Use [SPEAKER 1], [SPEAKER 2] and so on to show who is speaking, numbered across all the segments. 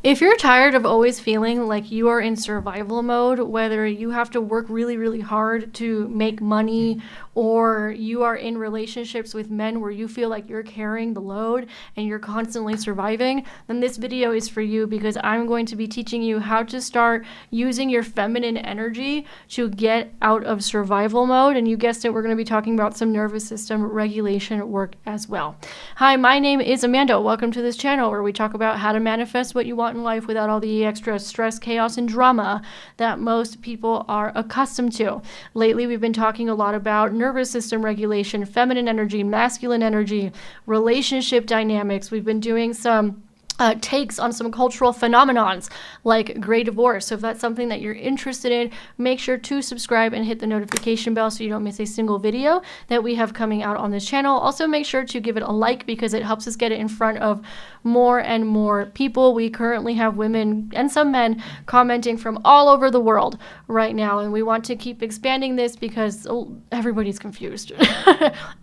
[SPEAKER 1] If you're tired of always feeling like you are in survival mode, whether you have to work really, really hard to make money, or you are in relationships with men where you feel like you're carrying the load and you're constantly surviving, then this video is for you, because I'm going to be teaching you how to start using your feminine energy to get out of survival mode. And you guessed it, we're going to be talking about some nervous system regulation work as well. Hi, my name is Amanda. Welcome to this channel where we talk about how to manifest what you want in life without all the extra stress, chaos, and drama that most people are accustomed to. Lately, we've been talking a lot about nervous system regulation, feminine energy, masculine energy, relationship dynamics. We've been doing some takes on some cultural phenomenons like gray divorce. So if that's something that you're interested in, make sure to subscribe and hit the notification bell so you don't miss a single video that we have coming out on this channel. Also, make sure to give it a like because it helps us get it in front of more and more people. We currently have women and some men commenting from all over the world right now, and we want to keep expanding this because everybody's confused.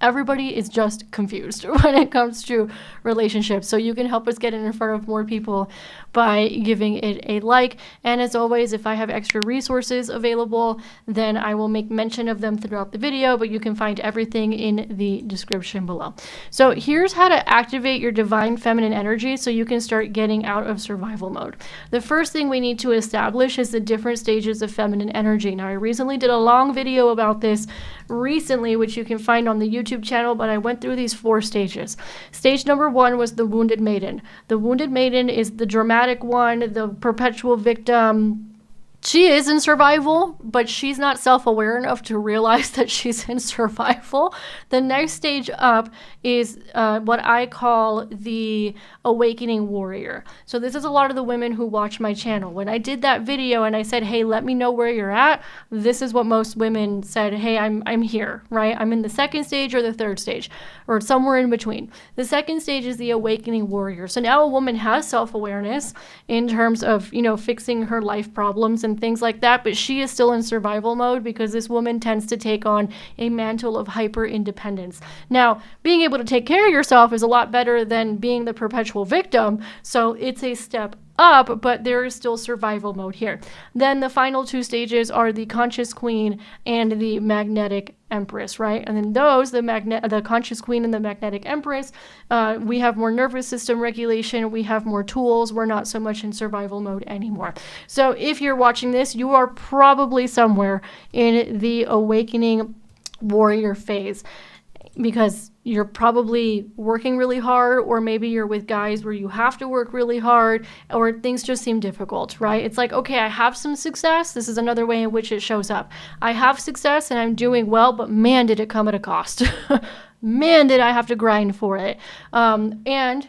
[SPEAKER 1] Everybody is just confused when it comes to relationships. So you can help us get it in front of more people by giving it a like. And as always, if I have extra resources available, then I will make mention of them throughout the video, but you can find everything in the description below. So here's how to activate your divine feminine energy so you can start getting out of survival mode. The first thing we need to establish is the different stages of feminine energy. Now, I recently did a long video about this recently, which you can find on the YouTube channel, but I went through these 4 stages. Stage number 1 was the wounded maiden. The wounded maiden is the dramatic one, the perpetual victim. She is in survival, but she's not self-aware enough to realize that she's in survival. The next stage up is what I call the awakening warrior. So this is a lot of the women who watch my channel. When I did that video and I said, hey, let me know where you're at, this is what most women said. Hey, I'm here, right? I'm in the second stage or the third stage, or somewhere in between. The second stage is the awakening warrior. So now a woman has self-awareness in terms of, fixing her life problems and things like that, but she is still in survival mode because this woman tends to take on a mantle of hyper independence. Now, being able to take care of yourself is a lot better than being the perpetual victim, so it's a step up, but there is still survival mode here. Then the final 2 stages are the conscious queen and the magnetic empress, right? And then those, the conscious queen and the magnetic empress, we have more nervous system regulation, we have more tools, we're not so much in survival mode anymore. So if you're watching this, you are probably somewhere in the awakening warrior phase, because you're probably working really hard, or maybe you're with guys where you have to work really hard, or things just seem difficult, right? It's like, okay, I have some success. This is another way in which it shows up. I have success and I'm doing well, but man, did it come at a cost. Man, did I have to grind for it. And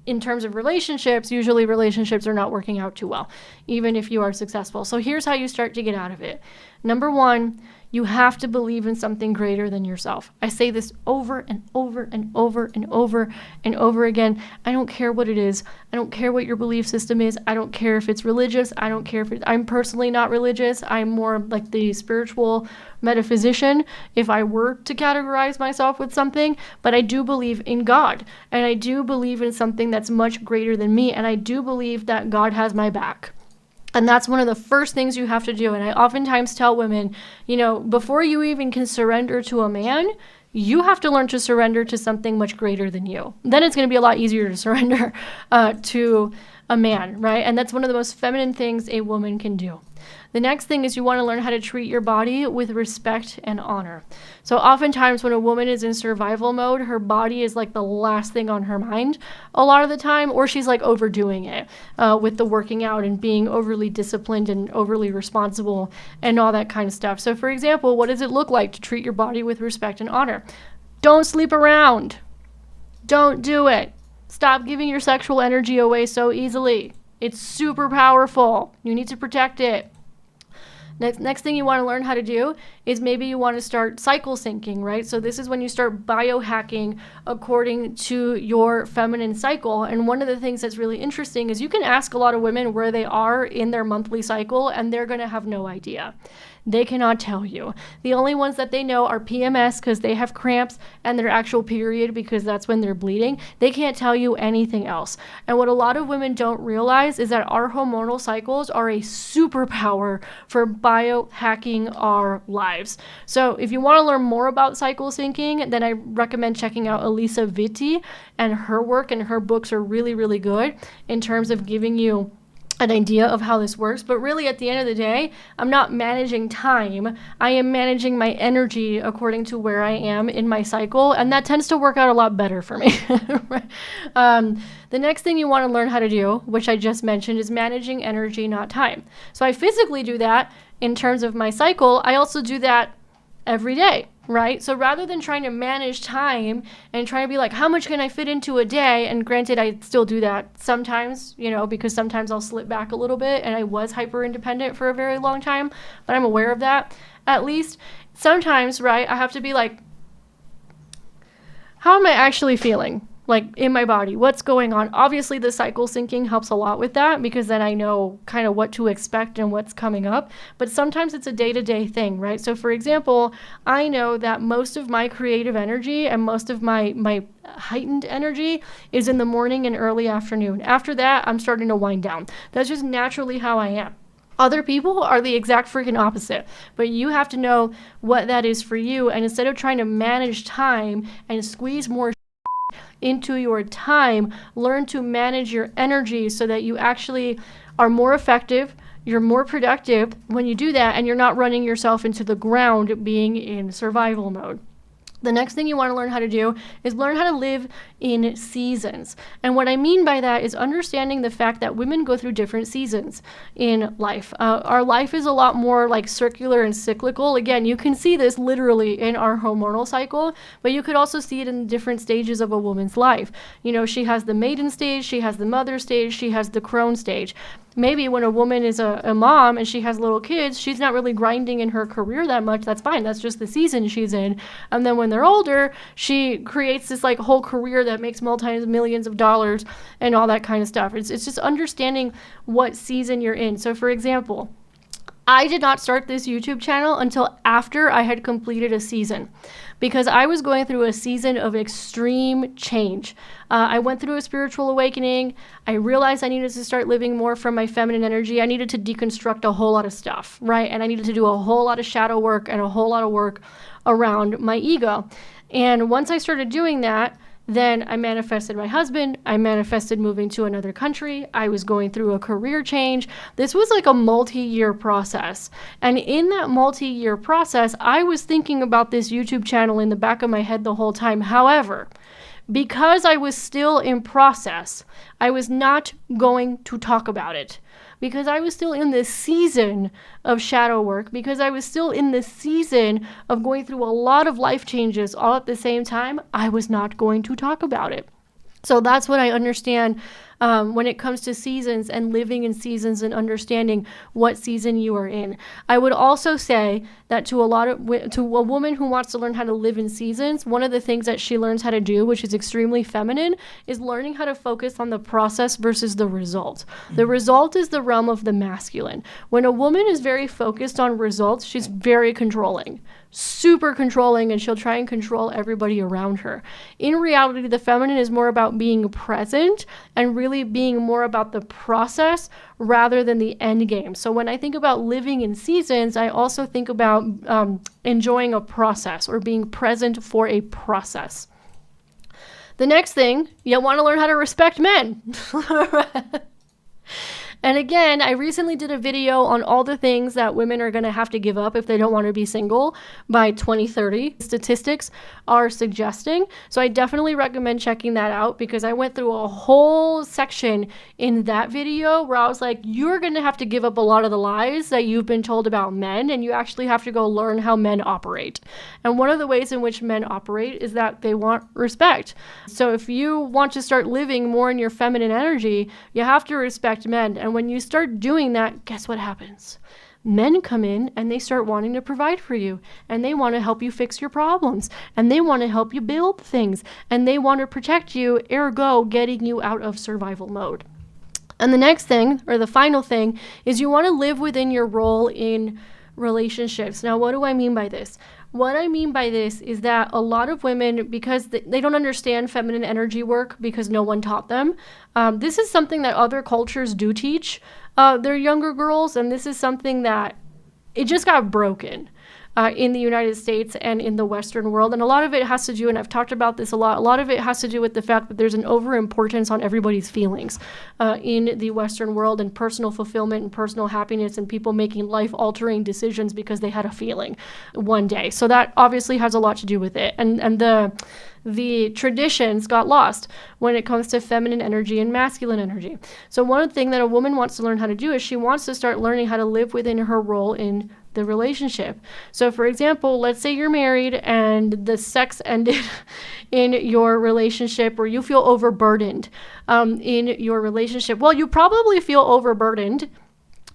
[SPEAKER 1] in terms of relationships, usually relationships are not working out too well, even if you are successful. So here's how you start to get out of it. Number 1, you have to believe in something greater than yourself. I say this over and over and over and over and over again. I don't care what it is. I don't care what your belief system is. I don't care if it's religious. I don't care if I'm personally not religious. I'm more like the spiritual metaphysician if I were to categorize myself with something. But I do believe in God, and I do believe in something that's much greater than me, and I do believe that God has my back. And that's one of the first things you have to do. And I oftentimes tell women, before you even can surrender to a man, you have to learn to surrender to something much greater than you. Then it's going to be a lot easier to surrender to a man, right? And that's one of the most feminine things a woman can do. The next thing is you want to learn how to treat your body with respect and honor. So oftentimes when a woman is in survival mode, her body is like the last thing on her mind a lot of the time, or she's like overdoing it with the working out and being overly disciplined and overly responsible and all that kind of stuff. So for example, what does it look like to treat your body with respect and honor? Don't sleep around. Don't do it. Stop giving your sexual energy away so easily. It's super powerful. You need to protect it. Next thing you want to learn how to do is maybe you want to start cycle syncing, right? So this is when you start biohacking according to your feminine cycle. And one of the things that's really interesting is you can ask a lot of women where they are in their monthly cycle, and they're going to have no idea. They cannot tell you. The only ones that they know are PMS because they have cramps, and their actual period because that's when they're bleeding. They can't tell you anything else. And what a lot of women don't realize is that our hormonal cycles are a superpower for biohacking our lives. So if you want to learn more about cycle syncing, then I recommend checking out Elisa Vitti, and her work and her books are really, really good in terms of giving you an idea of how this works. But really, at the end of the day, I'm not managing time. I am managing my energy according to where I am in my cycle, and that tends to work out a lot better for me. The next thing you want to learn how to do, which I just mentioned, is managing energy, not time. So I physically do that in terms of my cycle. I also do that every day, right? So rather than trying to manage time and trying to be like, how much can I fit into a day? And granted, I still do that sometimes, because sometimes I'll slip back a little bit, and I was hyper independent for a very long time, but I'm aware of that. At least sometimes, right, I have to be like, how am I actually feeling? Like in my body, what's going on? Obviously, the cycle syncing helps a lot with that because then I know kind of what to expect and what's coming up. But sometimes it's a day-to-day thing, right? So for example, I know that most of my creative energy and most of my heightened energy is in the morning and early afternoon. After that, I'm starting to wind down. That's just naturally how I am. Other people are the exact freaking opposite, but you have to know what that is for you. And instead of trying to manage time and squeeze more into your time, learn to manage your energy so that you actually are more effective, you're more productive when you do that, and you're not running yourself into the ground being in survival mode. The next thing you want to learn how to do is learn how to live in seasons. And what I mean by that is understanding the fact that women go through different seasons in life. Our life is a lot more like circular and cyclical. Again, you can see this literally in our hormonal cycle, but you could also see it in different stages of a woman's life. She has the maiden stage, she has the mother stage, she has the crone stage. Maybe when a woman is a mom and she has little kids, she's not really grinding in her career that much. That's fine. That's just the season she's in. And then when they're older, she creates this like whole career that makes multi-millions of dollars and all that kind of stuff. It's just understanding what season you're in. So for example, I did not start this YouTube channel until after I had completed a season because I was going through a season of extreme change. I went through a spiritual awakening. I realized I needed to start living more from my feminine energy. I needed to deconstruct a whole lot of stuff, right? And I needed to do a whole lot of shadow work and a whole lot of work around my ego. And once I started doing that, then I manifested my husband. I manifested moving to another country. I was going through a career change. This was like a multi-year process. And in that multi-year process, I was thinking about this YouTube channel in the back of my head the whole time. However, because I was still in process, I was not going to talk about it. Because I was still in this season of shadow work, because I was still in this season of going through a lot of life changes all at the same time, I was not going to talk about it. So that's what I understand when it comes to seasons and living in seasons and understanding what season you are in. I would also say that to a woman who wants to learn how to live in seasons, one of the things that she learns how to do, which is extremely feminine, is learning how to focus on the process versus the result. The result is the realm of the masculine. When a woman is very focused on results, she's very controlling. Super controlling, and she'll try and control everybody around her. In reality, the feminine is more about being present and really being more about the process rather than the end game. So when I think about living in seasons, I also think about enjoying a process or being present for a process. The next thing, you want to learn how to respect men. And again, I recently did a video on all the things that women are going to have to give up if they don't want to be single by 2030. Statistics are suggesting. So I definitely recommend checking that out because I went through a whole section in that video where I was like, you're going to have to give up a lot of the lies that you've been told about men, and you actually have to go learn how men operate. And one of the ways in which men operate is that they want respect. So if you want to start living more in your feminine energy, you have to respect men. And when you start doing that, guess what happens? Men come in and they start wanting to provide for you, and they want to help you fix your problems, and they want to help you build things, and they want to protect you, ergo getting you out of survival mode. And the next thing, or the final thing, is you want to live within your role in relationships. Now, what do I mean by this? What I mean by this is that a lot of women, because they don't understand feminine energy work because no one taught them, this is something that other cultures do teach their younger girls, and this is something that it just got broken in the United States and in the Western world. And a lot of it has to do, and I've talked about this a lot of it has to do with the fact that there's an overimportance on everybody's feelings in the Western world, and personal fulfillment and personal happiness and people making life-altering decisions because they had a feeling one day. So that obviously has a lot to do with it. And the traditions got lost when it comes to feminine energy and masculine energy. So one thing that a woman wants to learn how to do is she wants to start learning how to live within her role in the relationship. So for example, let's say you're married and the sex ended in your relationship, or you feel overburdened in your relationship. Well, you probably feel overburdened.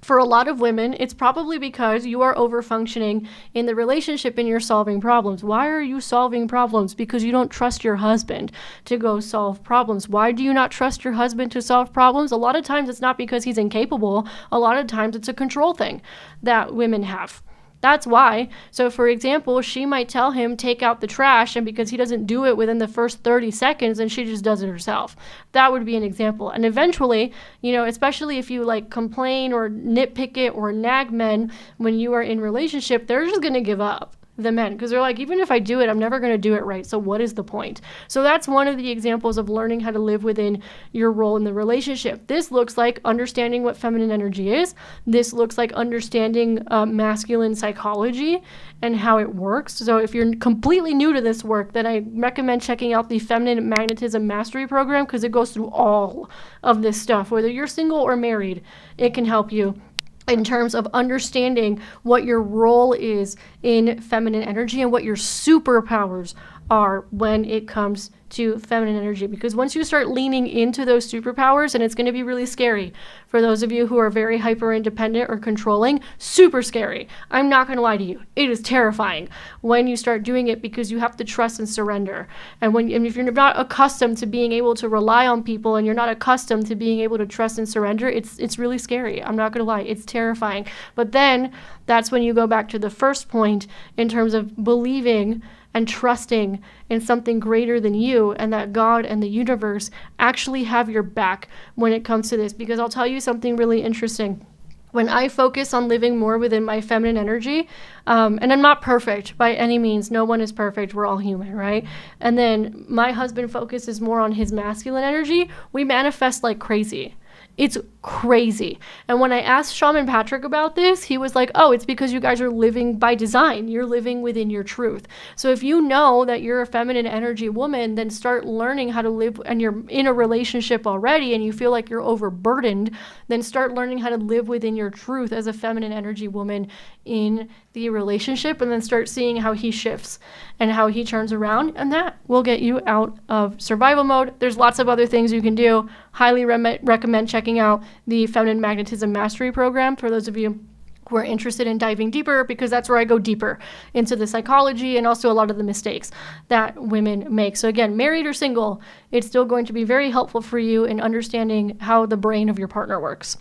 [SPEAKER 1] For a lot of women, it's probably because you are over-functioning in the relationship and you're solving problems. Why are you solving problems? Because you don't trust your husband to go solve problems. Why do you not trust your husband to solve problems? A lot of times it's not because he's incapable. A lot of times it's a control thing that women have. That's why. So for example, she might tell him, take out the trash, and because he doesn't do it within the first 30 seconds, and she just does it herself. That would be an example. And eventually, especially if you like complain or nitpick it or nag men when you are in relationship, they're just going to give up. The men, because they're like, even if I do it, I'm never going to do it right. So what is the point? So that's one of the examples of learning how to live within your role in the relationship. This looks like understanding what feminine energy is. This looks like understanding masculine psychology and how it works. So if you're completely new to this work, then I recommend checking out the Feminine Magnetism Mastery Program, because it goes through all of this stuff. Whether you're single or married, it can help you in terms of understanding what your role is in feminine energy and what your superpowers are when it comes to feminine energy. Because once you start leaning into those superpowers, and it's going to be really scary for those of you who are very hyper independent or controlling, super scary. I'm not going to lie to you. It is terrifying when you start doing it, because you have to trust and surrender. And if you're not accustomed to being able to rely on people, and you're not accustomed to being able to trust and surrender, it's really scary. I'm not going to lie. It's terrifying. But then that's when you go back to the first point in terms of believing and trusting in something greater than you, and that God and the universe actually have your back when it comes to this. Because I'll tell you something really interesting. When I focus on living more within my feminine energy, and I'm not perfect by any means, no one is perfect, we're all human, right? And then my husband focuses more on his masculine energy, we manifest like crazy. It's crazy. And when I asked Shaman Patrick about this, he was like, oh, it's because you guys are living by design. You're living within your truth. So if you know that you're a feminine energy woman, then start learning how to live, and you're in a relationship already and you feel like you're overburdened, then start learning how to live within your truth as a feminine energy woman in the relationship, and then start seeing how he shifts and how he turns around, and that will get you out of survival mode. There's lots of other things you can do. Highly recommend checking out the Feminine Magnetism Mastery Program for those of you who are interested in diving deeper, because that's where I go deeper into the psychology and also a lot of the mistakes that women make. So again, married or single, it's still going to be very helpful for you in understanding how the brain of your partner works.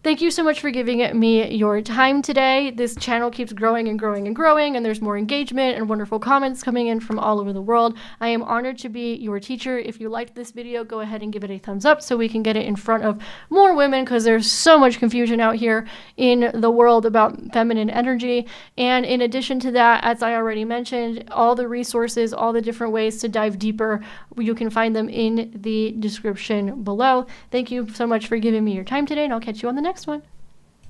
[SPEAKER 1] Thank you so much for giving me your time today. This channel keeps growing and growing and growing, and there's more engagement and wonderful comments coming in from all over the world. I am honored to be your teacher. If you liked this video, go ahead and give it a thumbs up so we can get it in front of more women, because there's so much confusion out here in the world about feminine energy. And in addition to that, as I already mentioned, all the resources, all the different ways to dive deeper, you can find them in the description below. Thank you so much for giving me your time today, and I'll catch you on the next one.